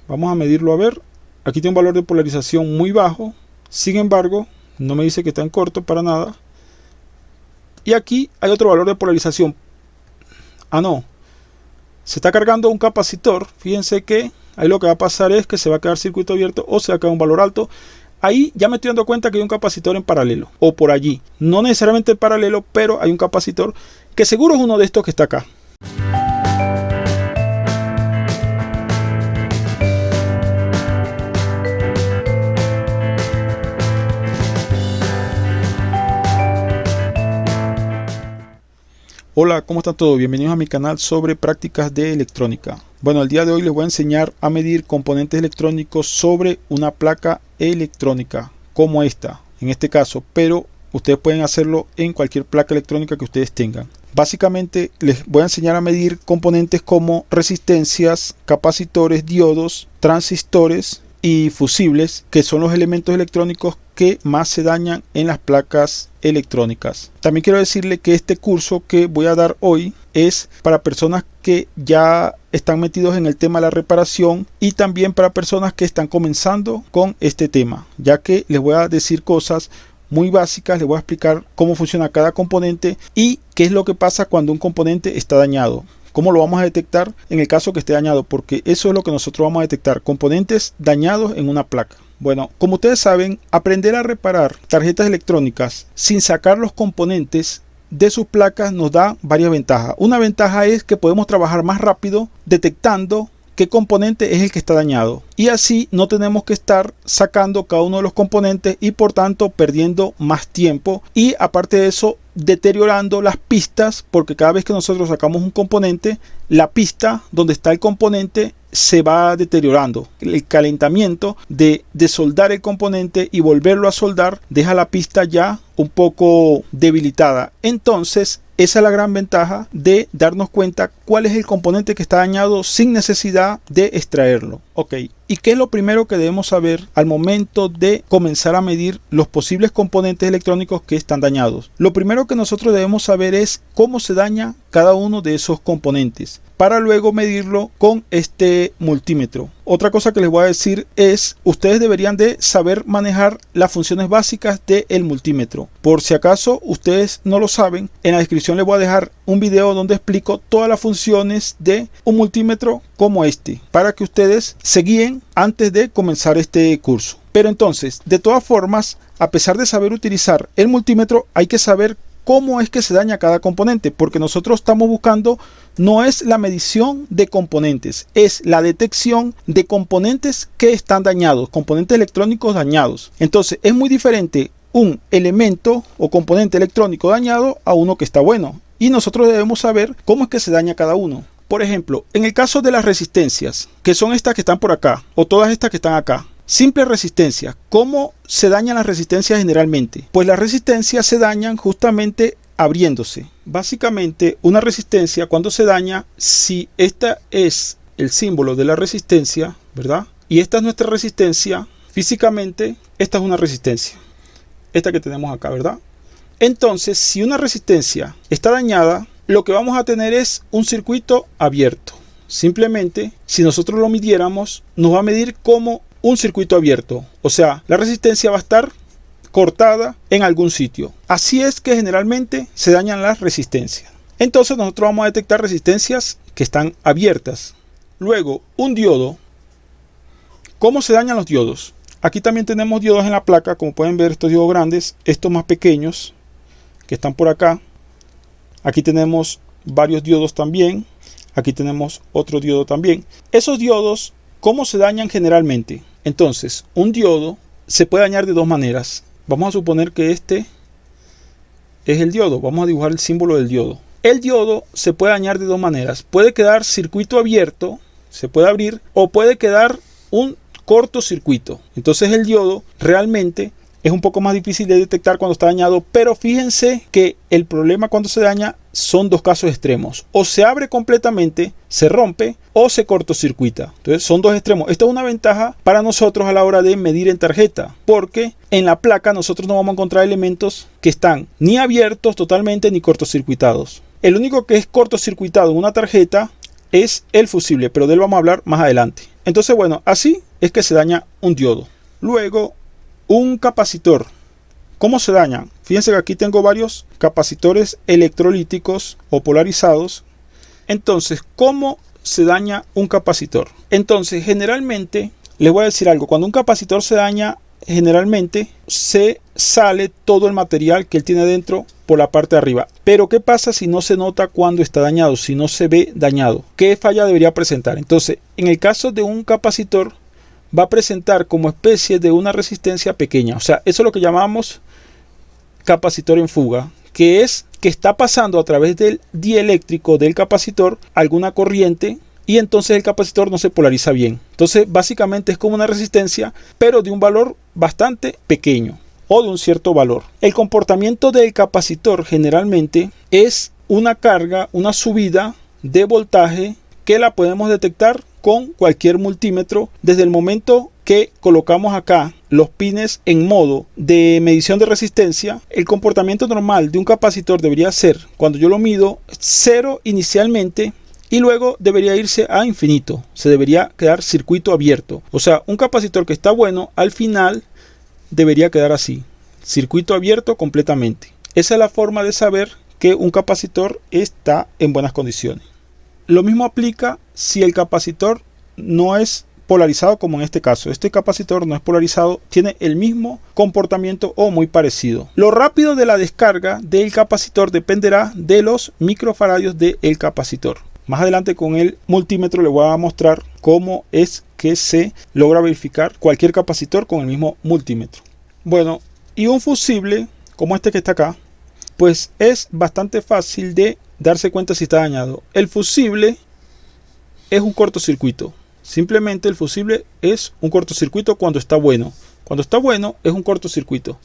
Vamos a medirlo a ver. Aquí tiene un valor de polarización muy bajo. Sin embargo, no me dice que está en corto para nada. Y aquí hay otro valor de polarización. Ah, no. Se está cargando un capacitor. Fíjense que ahí lo que va a pasar es que se va a quedar circuito abierto o se va a quedar un valor alto. Ahí ya me estoy dando cuenta que hay un capacitor en paralelo. O por allí. No necesariamente en paralelo, pero hay un capacitor que seguro es uno de estos que está acá. Hola, ¿cómo está todo? Bienvenidos a mi canal sobre prácticas de electrónica. Bueno, el día de hoy les voy a enseñar a medir componentes electrónicos sobre una placa electrónica como esta, en este caso, pero ustedes pueden hacerlo en cualquier placa electrónica que ustedes tengan. Básicamente les voy a enseñar a medir componentes como resistencias, capacitores, diodos, transistores y fusibles, que son los elementos electrónicos que más se dañan en las placas electrónicas. También quiero decirle que este curso que voy a dar hoy es para personas que ya están metidos en el tema de la reparación y también para personas que están comenzando con este tema, ya que les voy a decir cosas muy básicas, les voy a explicar cómo funciona cada componente y qué es lo que pasa cuando un componente está dañado. ¿Cómo lo vamos a detectar en el caso que esté dañado? Porque eso es lo que nosotros vamos a detectar, componentes dañados en una placa. Bueno, como ustedes saben, aprender a reparar tarjetas electrónicas sin sacar los componentes de sus placas nos da varias ventajas. Una ventaja es que podemos trabajar más rápido detectando qué componente es el que está dañado. Y así no tenemos que estar sacando cada uno de los componentes y por tanto perdiendo más tiempo. Y aparte de eso, deteriorando las pistas, porque cada vez que nosotros sacamos un componente, la pista donde está el componente se va deteriorando. El calentamiento de soldar el componente y volverlo a soldar deja la pista ya un poco debilitada. Entonces esa es la gran ventaja de darnos cuenta cuál es el componente que está dañado sin necesidad de extraerlo. Ok, ¿y qué es lo primero que debemos saber al momento de comenzar a medir los posibles componentes electrónicos que están dañados? Lo primero que nosotros debemos saber es cómo se daña cada uno de esos componentes, para luego medirlo con este multímetro. Otra cosa que les voy a decir es, ustedes deberían de saber manejar las funciones básicas del multímetro. Por si acaso ustedes no lo saben, en la descripción les voy a dejar un video donde explico todas las funciones de un multímetro como este, para que ustedes se guíen antes de comenzar este curso. Pero entonces, de todas formas, a pesar de saber utilizar el multímetro, hay que saber cómo es que se daña cada componente, porque nosotros estamos buscando no es la medición de componentes, es la detección de componentes que están dañados, componentes electrónicos dañados. Entonces es muy diferente un elemento o componente electrónico dañado a uno que está bueno, y nosotros debemos saber cómo es que se daña cada uno. Por ejemplo, en el caso de las resistencias, que son estas que están por acá, o todas estas que están acá, simple resistencia. ¿Cómo se dañan las resistencias generalmente? Pues las resistencias se dañan justamente abriéndose. Básicamente, una resistencia cuando se daña, si esta es el símbolo de la resistencia, ¿verdad? Y esta es nuestra resistencia, físicamente, esta es una resistencia. Esta que tenemos acá, ¿verdad? Entonces, si una resistencia está dañada, lo que vamos a tener es un circuito abierto. Simplemente, si nosotros lo midiéramos, nos va a medir como un circuito abierto, o sea, la resistencia va a estar cortada en algún sitio. Así es que generalmente se dañan las resistencias. Entonces nosotros vamos a detectar resistencias que están abiertas. Luego, un diodo. ¿Cómo se dañan los diodos? Aquí también tenemos diodos en la placa, como pueden ver, estos diodos grandes, estos más pequeños que están por acá. Aquí tenemos varios diodos también. Aquí tenemos otro diodo también. Esos diodos, ¿cómo se dañan generalmente? Entonces, un diodo se puede dañar de dos maneras. Vamos a suponer que este es el diodo. Vamos a dibujar el símbolo del diodo. El diodo se puede dañar de dos maneras. Puede quedar circuito abierto, se puede abrir, o puede quedar un cortocircuito. Entonces el diodo realmente es un poco más difícil de detectar cuando está dañado, pero fíjense que el problema cuando se daña son dos casos extremos. O se abre completamente, se rompe, o se cortocircuita. Entonces son dos extremos. Esta es una ventaja para nosotros a la hora de medir en tarjeta, porque en la placa nosotros no vamos a encontrar elementos que están ni abiertos totalmente ni cortocircuitados. El único que es cortocircuitado en una tarjeta es el fusible, pero de él vamos a hablar más adelante. Entonces, bueno, así es que se daña un diodo. Luego, un capacitor. ¿Cómo se daña? Fíjense que aquí tengo varios capacitores electrolíticos o polarizados. Entonces, ¿cómo se daña un capacitor? Entonces, generalmente, les voy a decir algo. Cuando un capacitor se daña, generalmente se sale todo el material que él tiene dentro por la parte de arriba. Pero ¿qué pasa si no se nota cuando está dañado? Si no se ve dañado, ¿qué falla debería presentar? Entonces, en el caso de un capacitor, va a presentar como especie de una resistencia pequeña. O sea, eso es lo que llamamos capacitor en fuga, que es que está pasando a través del dieléctrico del capacitor alguna corriente y entonces el capacitor no se polariza bien. Entonces, básicamente es como una resistencia, pero de un valor bastante pequeño o de un cierto valor. El comportamiento del capacitor generalmente es una carga, una subida de voltaje que la podemos detectar con cualquier multímetro desde el momento que colocamos acá los pines en modo de medición de resistencia. El comportamiento normal de un capacitor debería ser, cuando yo lo mido, 0 inicialmente y luego debería irse a infinito. Se debería quedar circuito abierto. O sea, un capacitor que está bueno al final debería quedar así, circuito abierto completamente. Esa es la forma de saber que un capacitor está en buenas condiciones. Lo mismo aplica si el capacitor no es polarizado, como en este caso. Este capacitor no es polarizado, tiene el mismo comportamiento o muy parecido. Lo rápido de la descarga del capacitor dependerá de los microfaradios del capacitor. Más adelante con el multímetro le voy a mostrar cómo es que se logra verificar cualquier capacitor con el mismo multímetro. Bueno, y un fusible como este que está acá, pues es bastante fácil de darse cuenta si está dañado. El fusible es un cortocircuito. Simplemente el fusible es un cortocircuito cuando está bueno. Cuando está bueno es un cortocircuito.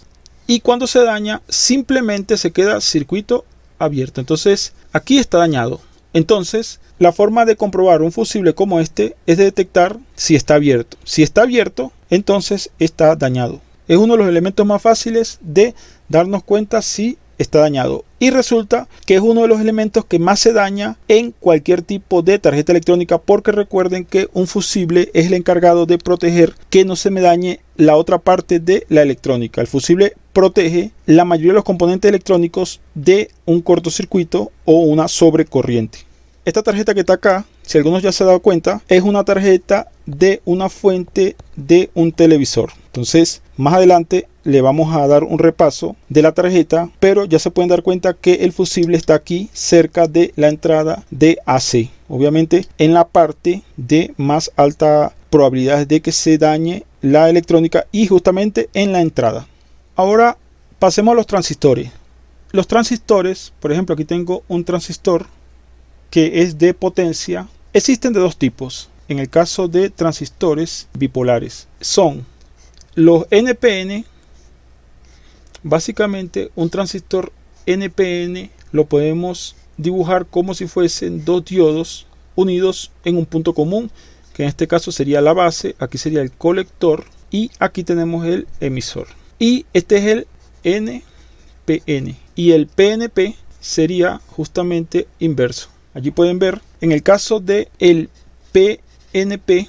Y cuando se daña simplemente se queda circuito abierto. Entonces aquí está dañado. Entonces la forma de comprobar un fusible como este es de detectar si está abierto. Si está abierto, entonces está dañado. Es uno de los elementos más fáciles de darnos cuenta si está dañado. Y resulta que es uno de los elementos que más se daña en cualquier tipo de tarjeta electrónica, porque recuerden que un fusible es el encargado de proteger que no se me dañe la otra parte de la electrónica. El fusible protege la mayoría de los componentes electrónicos de un cortocircuito o una sobrecorriente. Esta tarjeta que está acá, si algunos ya se han dado cuenta, es una tarjeta de una fuente de un televisor. Entonces, más adelante le vamos a dar un repaso de la tarjeta, pero ya se pueden dar cuenta que el fusible está aquí cerca de la entrada de AC. Obviamente en la parte de más alta probabilidad de que se dañe la electrónica y justamente en la entrada. Ahora pasemos a los transistores. Los transistores, por ejemplo, aquí tengo un transistor que es de potencia. Existen de dos tipos. En el caso de transistores bipolares, son los NPN. Básicamente un transistor NPN lo podemos dibujar como si fuesen dos diodos unidos en un punto común, que en este caso sería la base, aquí sería el colector y aquí tenemos el emisor. Y este es el NPN y el PNP sería justamente inverso. Allí pueden ver, en el caso de el PNP,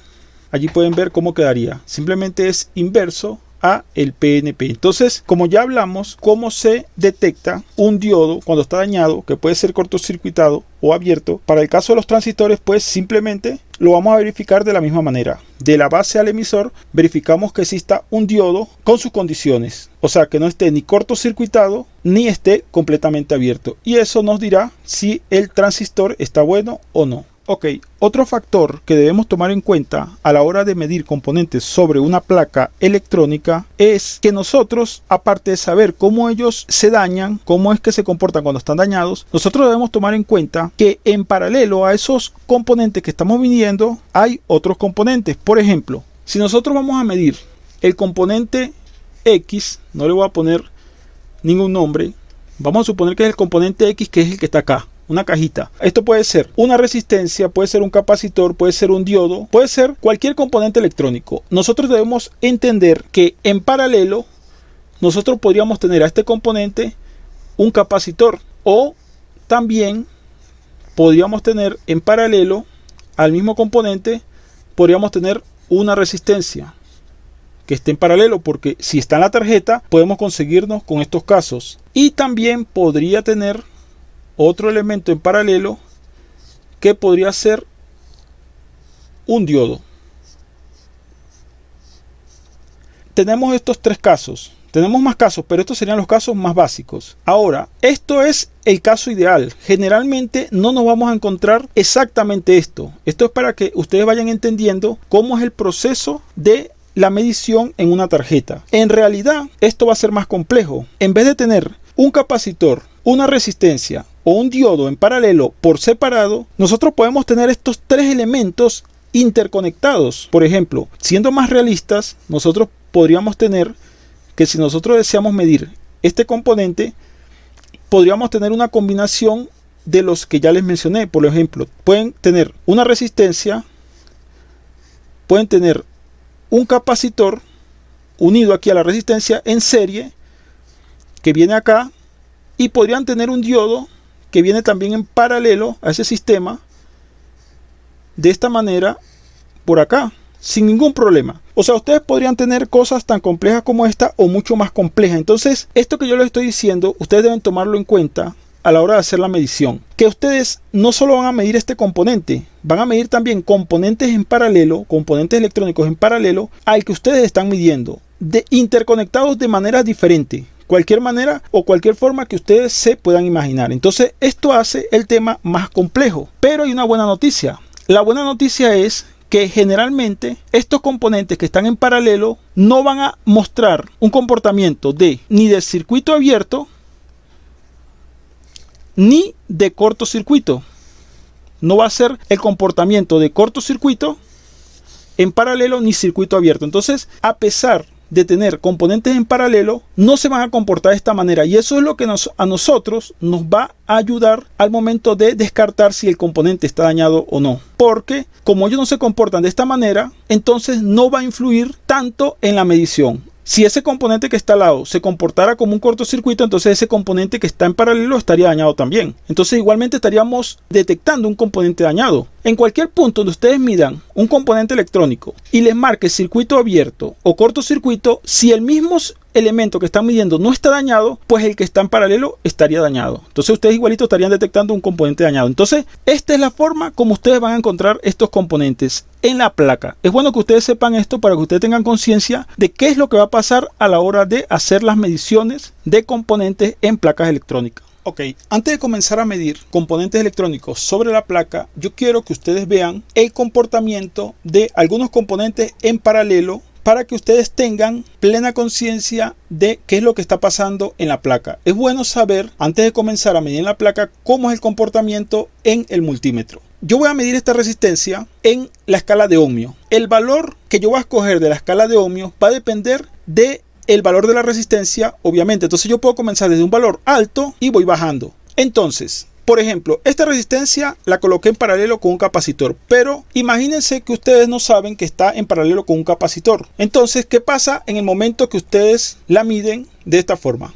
allí pueden ver cómo quedaría. Simplemente es inverso a el PNP. Entonces, como ya hablamos, cómo se detecta un diodo cuando está dañado, que puede ser cortocircuitado o abierto. Para el caso de los transistores, pues simplemente lo vamos a verificar de la misma manera. De la base al emisor, verificamos que exista un diodo con sus condiciones. O sea, que no esté ni cortocircuitado ni esté completamente abierto. Y eso nos dirá si el transistor está bueno o no. Ok, otro factor que debemos tomar en cuenta a la hora de medir componentes sobre una placa electrónica es que nosotros, aparte de saber cómo ellos se dañan, cómo es que se comportan cuando están dañados, nosotros debemos tomar en cuenta que en paralelo a esos componentes que estamos midiendo hay otros componentes. Por ejemplo, si nosotros vamos a medir el componente X, no le voy a poner ningún nombre, vamos a suponer que es el componente X, que es el que está acá. Una cajita. Esto puede ser una resistencia, puede ser un capacitor, puede ser un diodo, puede ser cualquier componente electrónico. Nosotros debemos entender que en paralelo nosotros podríamos tener a este componente un capacitor, o también podríamos tener en paralelo al mismo componente podríamos tener una resistencia que esté en paralelo, porque si está en la tarjeta podemos conseguirnos con estos casos. Y también podría tener otro elemento en paralelo que podría ser un diodo. Tenemos estos tres casos. Tenemos más casos, pero estos serían los casos más básicos. Ahora, esto es el caso ideal. Generalmente no nos vamos a encontrar exactamente esto. Esto es para que ustedes vayan entendiendo cómo es el proceso de la medición en una tarjeta. En realidad, esto va a ser más complejo. En vez de tener un capacitor, una resistencia o un diodo en paralelo por separado, nosotros podemos tener estos tres elementos interconectados. Por ejemplo, siendo más realistas, nosotros podríamos tener que si nosotros deseamos medir este componente, podríamos tener una combinación de los que ya les mencioné. Por ejemplo, pueden tener una resistencia, pueden tener un capacitor unido aquí a la resistencia en serie que viene acá, y podrían tener un diodo que viene también en paralelo a ese sistema de esta manera por acá, sin ningún problema. O sea, ustedes podrían tener cosas tan complejas como esta o mucho más complejas. Entonces, esto que yo les estoy diciendo, ustedes deben tomarlo en cuenta a la hora de hacer la medición. Que ustedes no solo van a medir este componente, van a medir también componentes en paralelo, componentes electrónicos en paralelo al que ustedes están midiendo, interconectados de manera diferente. Cualquier manera o cualquier forma que ustedes se puedan imaginar. Entonces, esto hace el tema más complejo. Pero hay una buena noticia. La buena noticia es que generalmente estos componentes que están en paralelo no van a mostrar un comportamiento ni de circuito abierto ni de cortocircuito. No va a ser el comportamiento de cortocircuito en paralelo ni circuito abierto. Entonces, a pesar de tener componentes en paralelo, no se van a comportar de esta manera, y eso es lo que a nosotros nos va a ayudar al momento de descartar si el componente está dañado o no, porque como ellos no se comportan de esta manera, entonces no va a influir tanto en la medición. Si ese componente que está al lado se comportara como un cortocircuito, entonces ese componente que está en paralelo estaría dañado también. Entonces igualmente estaríamos detectando un componente dañado. En cualquier punto donde ustedes midan un componente electrónico y les marque circuito abierto o cortocircuito, si el mismo elemento que están midiendo no está dañado, pues el que está en paralelo estaría dañado. Entonces ustedes igualito estarían detectando un componente dañado. Entonces esta es la forma como ustedes van a encontrar estos componentes en la placa. Es bueno que ustedes sepan esto para que ustedes tengan conciencia de qué es lo que va a pasar a la hora de hacer las mediciones de componentes en placas electrónicas. Ok, antes de comenzar a medir componentes electrónicos sobre la placa, yo quiero que ustedes vean el comportamiento de algunos componentes en paralelo para que ustedes tengan plena conciencia de qué es lo que está pasando en la placa. Es bueno saber, antes de comenzar a medir en la placa, cómo es el comportamiento en el multímetro. Yo voy a medir esta resistencia en la escala de ohmio. El valor que yo voy a escoger de la escala de ohmio va a depender de el valor de la resistencia, obviamente. Entonces yo puedo comenzar desde un valor alto y voy bajando. Entonces, por ejemplo, esta resistencia la coloqué en paralelo con un capacitor, pero imagínense que ustedes no saben que está en paralelo con un capacitor. Entonces, ¿qué pasa en el momento que ustedes la miden de esta forma?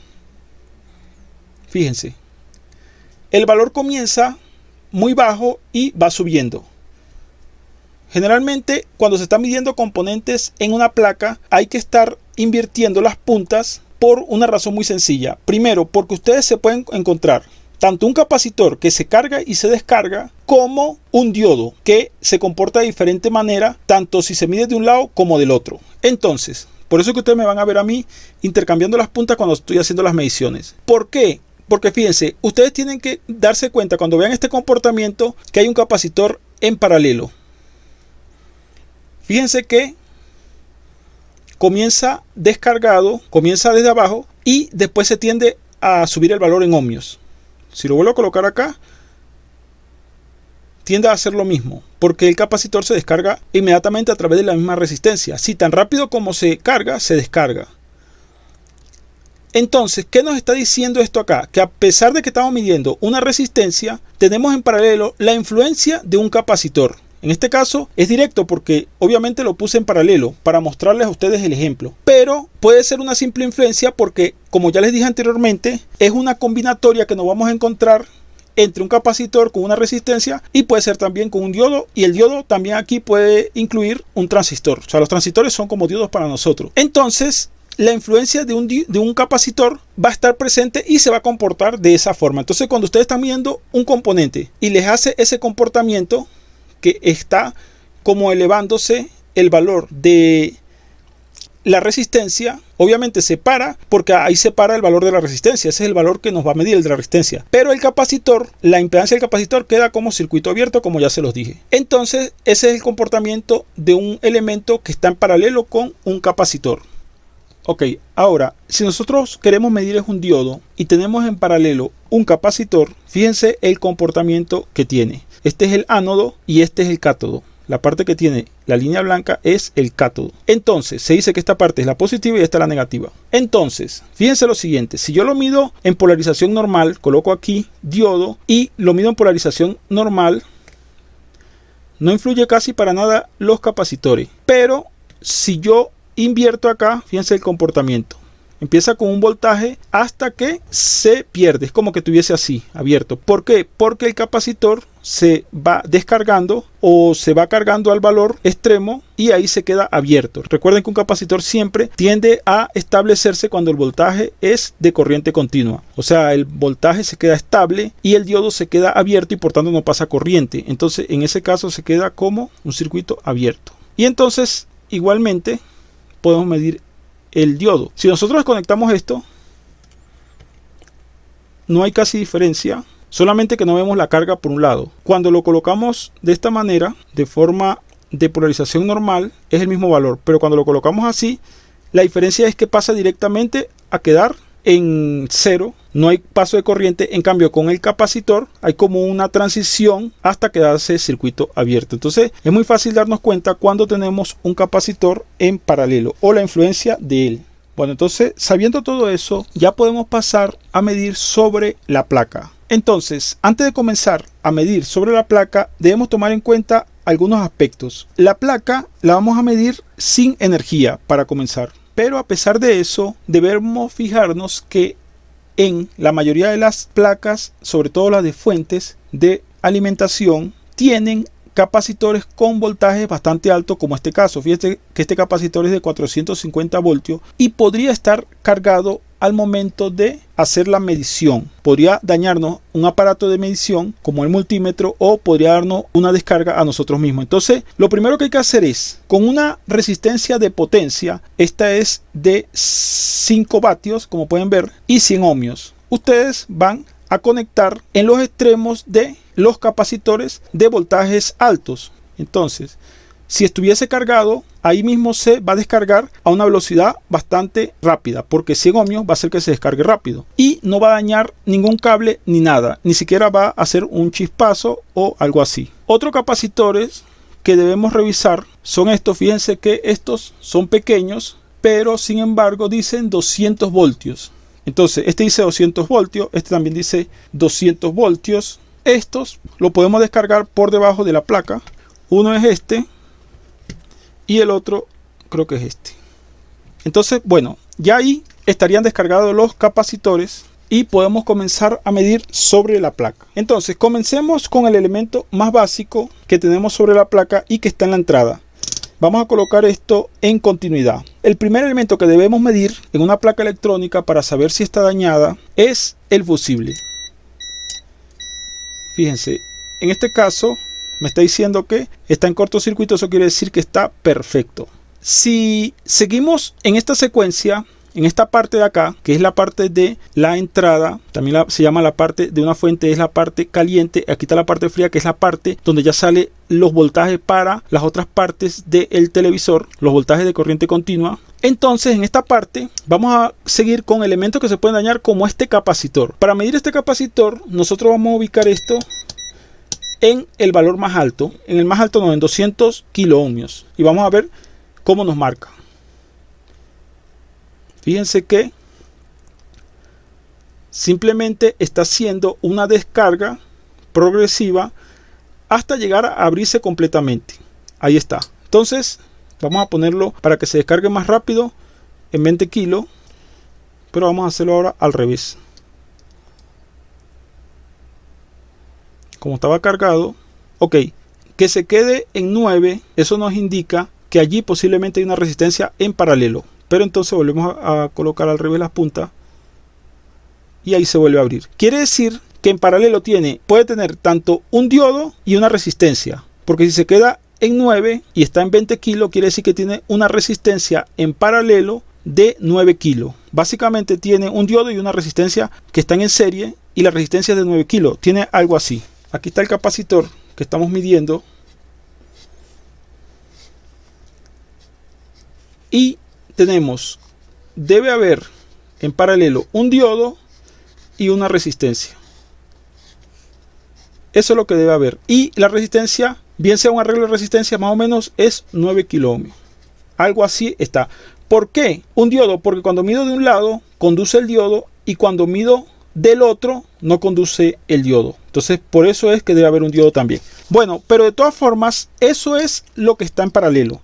Fíjense, el valor comienza muy bajo y va subiendo. Generalmente, cuando se está midiendo componentes en una placa, hay que estar invirtiendo las puntas por una razón muy sencilla. Primero, porque ustedes se pueden encontrar tanto un capacitor que se carga y se descarga, como un diodo que se comporta de diferente manera, tanto si se mide de un lado como del otro. Entonces, por eso que ustedes me van a ver a mí intercambiando las puntas cuando estoy haciendo las mediciones. ¿Por qué? Porque fíjense, ustedes tienen que darse cuenta cuando vean este comportamiento que hay un capacitor en paralelo. Fíjense que comienza descargado, comienza desde abajo y después se tiende a subir el valor en ohmios. Si lo vuelvo a colocar acá, tiende a hacer lo mismo, porque el capacitor se descarga inmediatamente a través de la misma resistencia. Así, tan rápido como se carga, se descarga. Entonces, ¿qué nos está diciendo esto acá? Que a pesar de que estamos midiendo una resistencia, tenemos en paralelo la influencia de un capacitor. En este caso es directo porque obviamente lo puse en paralelo para mostrarles a ustedes el ejemplo. Pero puede ser una simple influencia porque, como ya les dije anteriormente, es una combinatoria que nos vamos a encontrar entre un capacitor con una resistencia y puede ser también con un diodo, y el diodo también aquí puede incluir un transistor. O sea, los transistores son como diodos para nosotros. Entonces la influencia de un capacitor va a estar presente y se va a comportar de esa forma. Entonces cuando ustedes están viendo un componente y les hace ese comportamiento que está como elevándose el valor de la resistencia, obviamente se para, porque ahí se para el valor de la resistencia. Ese es el valor que nos va a medir, el de la resistencia. Pero el capacitor, la impedancia del capacitor queda como circuito abierto, como ya se los dije. Entonces ese es el comportamiento de un elemento que está en paralelo con un capacitor. Ok, ahora, si nosotros queremos medir un diodo y tenemos en paralelo un capacitor, fíjense el comportamiento que tiene. Este es el ánodo y este es el cátodo. La parte que tiene la línea blanca es el cátodo. Entonces, se dice que esta parte es la positiva y esta la negativa. Entonces, fíjense lo siguiente. Si yo lo mido en polarización normal, coloco aquí diodo y lo mido en polarización normal, no influye casi para nada los capacitores. Pero si yo invierto acá, fíjense el comportamiento. Empieza con un voltaje hasta que se pierde. Es como que tuviese así, abierto. ¿Por qué? Porque el capacitor se va descargando o se va cargando al valor extremo y ahí se queda abierto. Recuerden que un capacitor siempre tiende a establecerse cuando el voltaje es de corriente continua. O sea, el voltaje se queda estable y el diodo se queda abierto y por tanto no pasa corriente. Entonces, en ese caso se queda como un circuito abierto. Y entonces, igualmente, podemos medir el diodo. Si nosotros desconectamos esto, no hay casi diferencia, solamente que no vemos la carga por un lado. Cuando lo colocamos de esta manera, de forma de polarización normal, es el mismo valor, pero cuando lo colocamos así, la diferencia es que pasa directamente a quedar en cero. No hay paso de corriente. En cambio, con el capacitor hay como una transición hasta quedarse circuito abierto. Entonces es muy fácil darnos cuenta cuando tenemos un capacitor en paralelo o la influencia de él. Bueno, entonces sabiendo todo eso, ya podemos pasar a medir sobre la placa. Entonces, antes de comenzar a medir sobre la placa, debemos tomar en cuenta algunos aspectos. La placa la vamos a medir sin energía para comenzar. Pero a pesar de eso, debemos fijarnos que en la mayoría de las placas, sobre todo las de fuentes de alimentación, tienen capacitores con voltaje bastante alto, como este caso. Fíjense que este capacitor es de 450 voltios y podría estar cargado al momento de hacer la medición. Podría dañarnos un aparato de medición como el multímetro o podría darnos una descarga a nosotros mismos. Entonces, lo primero que hay que hacer es, con una resistencia de potencia, esta es de 5 vatios, como pueden ver, y 100 ohmios. Ustedes van a conectar en los extremos de los capacitores de voltajes altos. Entonces, si estuviese cargado, ahí mismo se va a descargar a una velocidad bastante rápida, porque 100 ohmios va a hacer que se descargue rápido y no va a dañar ningún cable ni nada, ni siquiera va a hacer un chispazo o algo así. Otros capacitores que debemos revisar son estos. Fíjense que estos son pequeños, pero sin embargo dicen 200 voltios. Entonces, este dice 200 voltios, este también dice 200 voltios. Estos lo podemos descargar por debajo de la placa. Uno es este y el otro creo que es este. Entonces, bueno, ya ahí estarían descargados los capacitores y podemos comenzar a medir sobre la placa. Entonces, comencemos con el elemento más básico que tenemos sobre la placa y que está en la entrada. Vamos a colocar esto en continuidad. El primer elemento que debemos medir en una placa electrónica para saber si está dañada es el fusible. Fíjense, en este caso me está diciendo que está en cortocircuito. Eso quiere decir que está perfecto. Si seguimos en esta secuencia, en esta parte de acá, que es la parte de la entrada, también se llama la parte de una fuente, es la parte caliente. Aquí está la parte fría, que es la parte donde ya sale los voltajes para las otras partes del televisor, los voltajes de corriente continua. Entonces, en esta parte vamos a seguir con elementos que se pueden dañar, como este capacitor. Para medir este capacitor, nosotros vamos a ubicar esto en el valor más alto, en el más alto no, en 200 kiloohmios, y vamos a ver cómo nos marca. Fíjense que simplemente está haciendo una descarga progresiva hasta llegar a abrirse completamente. Ahí está. Entonces vamos a ponerlo para que se descargue más rápido en 20 kilos, pero vamos a hacerlo ahora al revés. como estaba cargado, ok, que se quede en 9, eso nos indica que allí posiblemente hay una resistencia en paralelo. Pero entonces volvemos a colocar al revés las puntas y ahí se vuelve a abrir. Quiere decir que en paralelo puede tener tanto un diodo y una resistencia, porque si se queda en 9 y está en 20 kilos, quiere decir que tiene una resistencia en paralelo de 9 kilos. Básicamente tiene un diodo y una resistencia que están en serie y la resistencia es de 9 kilos. Tiene algo así. Aquí está el capacitor que estamos midiendo y tenemos, debe haber en paralelo un diodo y una resistencia. Eso es lo que debe haber. Y la resistencia, bien sea un arreglo de resistencia, más o menos es 9 kilo ohmios. Algo así está. ¿Por qué un diodo? Porque cuando mido de un lado, conduce el diodo, y cuando mido del otro, no conduce el diodo. Entonces, por eso es que debe haber un diodo también. Bueno, pero de todas formas, eso es lo que está en paralelo.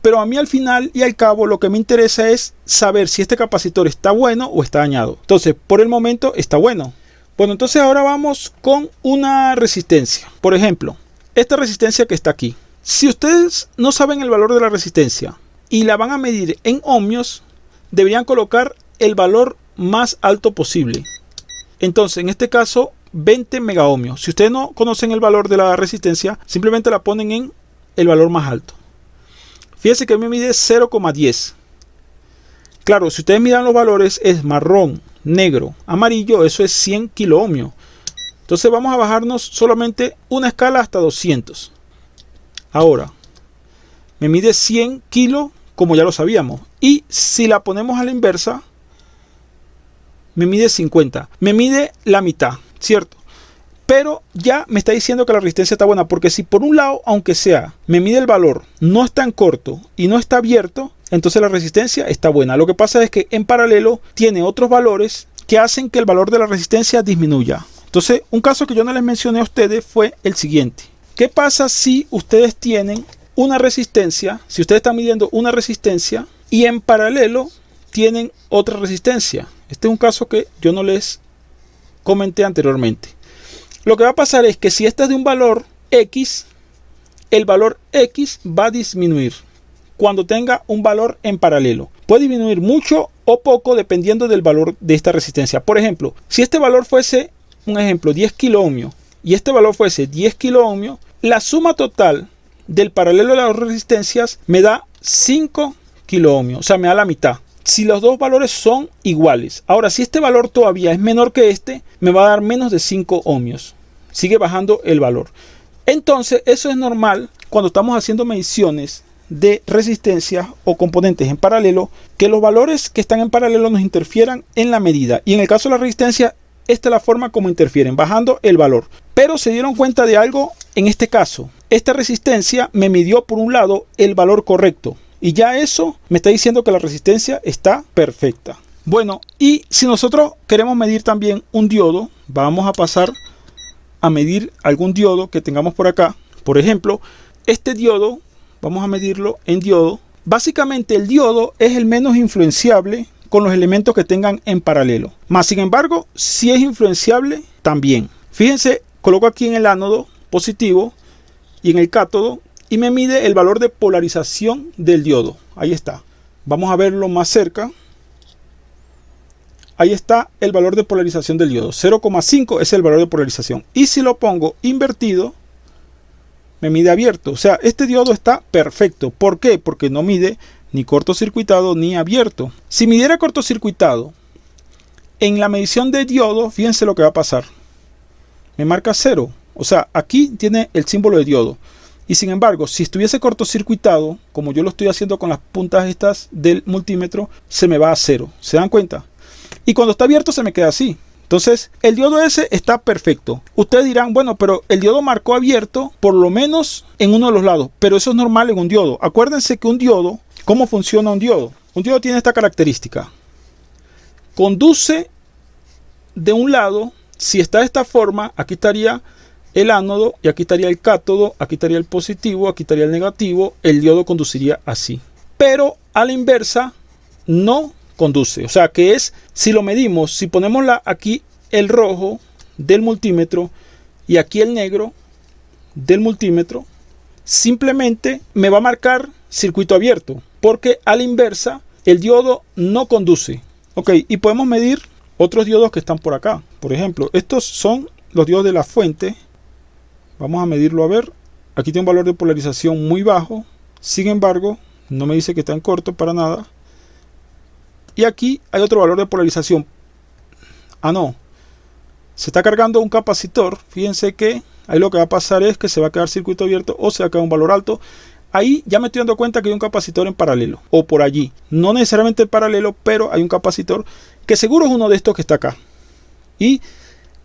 Pero a mí al final y al cabo lo que me interesa es saber si este capacitor está bueno o está dañado. Entonces, por el momento está bueno. Bueno, entonces ahora vamos con una resistencia. Por ejemplo, esta resistencia que está aquí. Si ustedes no saben el valor de la resistencia y la van a medir en ohmios, deberían colocar el valor más alto posible. Entonces, en este caso, 20 megaohmios. Si ustedes no conocen el valor de la resistencia, simplemente la ponen en el valor más alto. Fíjense que me mide 0,10. Claro, si ustedes miran los valores, es marrón, negro, amarillo, eso es 100 kilo ohmios. Entonces vamos a bajarnos solamente una escala hasta 200. Ahora, me mide 100 kilos, como ya lo sabíamos. Y si la ponemos a la inversa, me mide 50. Me mide la mitad, ¿cierto? Pero ya me está diciendo que la resistencia está buena, porque si por un lado, aunque sea, me mide el valor, no está en corto y no está abierto, entonces la resistencia está buena. Lo que pasa es que en paralelo tiene otros valores que hacen que el valor de la resistencia disminuya. Entonces, un caso que yo no les mencioné a ustedes fue el siguiente. ¿Qué pasa si ustedes tienen una resistencia, si ustedes están midiendo una resistencia y en paralelo tienen otra resistencia? Este es un caso que yo no les comenté anteriormente. Lo que va a pasar es que si esta es de un valor X, el valor X va a disminuir cuando tenga un valor en paralelo. Puede disminuir mucho o poco dependiendo del valor de esta resistencia. Por ejemplo, si este valor fuese, un ejemplo, 10 kilo ohmios y este valor fuese 10 kilo ohmios, la suma total del paralelo de las resistencias me da 5 kilo ohmios, o sea, me da la mitad. Si los dos valores son iguales. Ahora, si este valor todavía es menor que este, me va a dar menos de 5 ohmios. Sigue bajando el valor. Entonces, eso es normal cuando estamos haciendo mediciones de resistencias o componentes en paralelo, que los valores que están en paralelo nos interfieran en la medida. Y en el caso de la resistencia, esta es la forma como interfieren, bajando el valor. Pero se dieron cuenta de algo en este caso. Esta resistencia me midió por un lado el valor correcto. Y ya eso me está diciendo que la resistencia está perfecta. Bueno, y si nosotros queremos medir también un diodo, vamos a pasar a medir algún diodo que tengamos por acá. Por ejemplo, este diodo, vamos a medirlo en diodo. Básicamente el diodo es el menos influenciable con los elementos que tengan en paralelo. Más sin embargo, si es influenciable también. Fíjense, coloco aquí en el ánodo positivo y en el cátodo y me mide el valor de polarización del diodo. Ahí está. Vamos a verlo más cerca. Ahí está el valor de polarización del diodo. 0,5 es el valor de polarización. Y si lo pongo invertido, me mide abierto. O sea, este diodo está perfecto. ¿Por qué? Porque no mide ni cortocircuitado ni abierto. Si midiera cortocircuitado, en la medición de diodo, fíjense lo que va a pasar. Me marca 0. O sea, aquí tiene el símbolo de diodo. Y sin embargo, si estuviese cortocircuitado, como yo lo estoy haciendo con las puntas estas del multímetro, se me va a 0. ¿Se dan cuenta? Y cuando está abierto se me queda así. Entonces, el diodo ese está perfecto. Ustedes dirán, bueno, pero el diodo marcó abierto por lo menos en uno de los lados. Pero eso es normal en un diodo. Acuérdense que un diodo, ¿cómo funciona un diodo? Un diodo tiene esta característica. Conduce de un lado, si está de esta forma, aquí estaría el ánodo y aquí estaría el cátodo, aquí estaría el positivo, aquí estaría el negativo. El diodo conduciría así. Pero a la inversa no conduce. O sea que es, si lo medimos, si ponemos aquí el rojo del multímetro y aquí el negro del multímetro, simplemente me va a marcar circuito abierto, porque a la inversa el diodo no conduce. Ok, y podemos medir otros diodos que están por acá. Por ejemplo, estos son los diodos de la fuente. Vamos a medirlo a ver. Aquí tiene un valor de polarización muy bajo. Sin embargo, no me dice que está en corto para nada. Y aquí hay otro valor de polarización. Ah, no. Se está cargando un capacitor. Fíjense que ahí lo que va a pasar es que se va a quedar circuito abierto o se va a quedar un valor alto. Ahí ya me estoy dando cuenta que hay un capacitor en paralelo o por allí. No necesariamente en paralelo, pero hay un capacitor que seguro es uno de estos que está acá. Y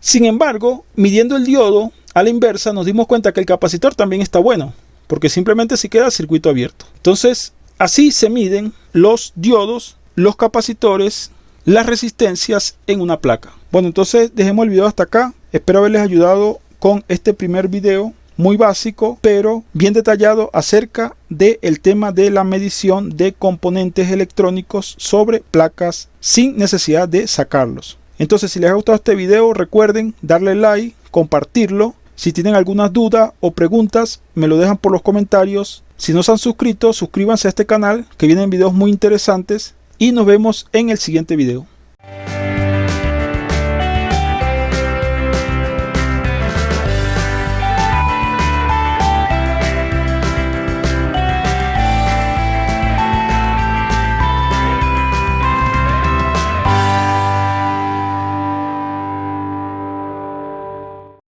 sin embargo, midiendo el diodo a la inversa, nos dimos cuenta que el capacitor también está bueno, porque simplemente se queda circuito abierto. Entonces, así se miden los diodos, los capacitores, las resistencias en una placa. Bueno, entonces dejemos el video hasta acá. Espero haberles ayudado con este primer video muy básico, pero bien detallado acerca del tema de la medición de componentes electrónicos sobre placas sin necesidad de sacarlos. Entonces, si les ha gustado este video, recuerden darle like, compartirlo. Si tienen alguna duda o preguntas, me lo dejan por los comentarios. Si no se han suscrito, suscríbanse a este canal, que vienen videos muy interesantes. Y nos vemos en el siguiente video.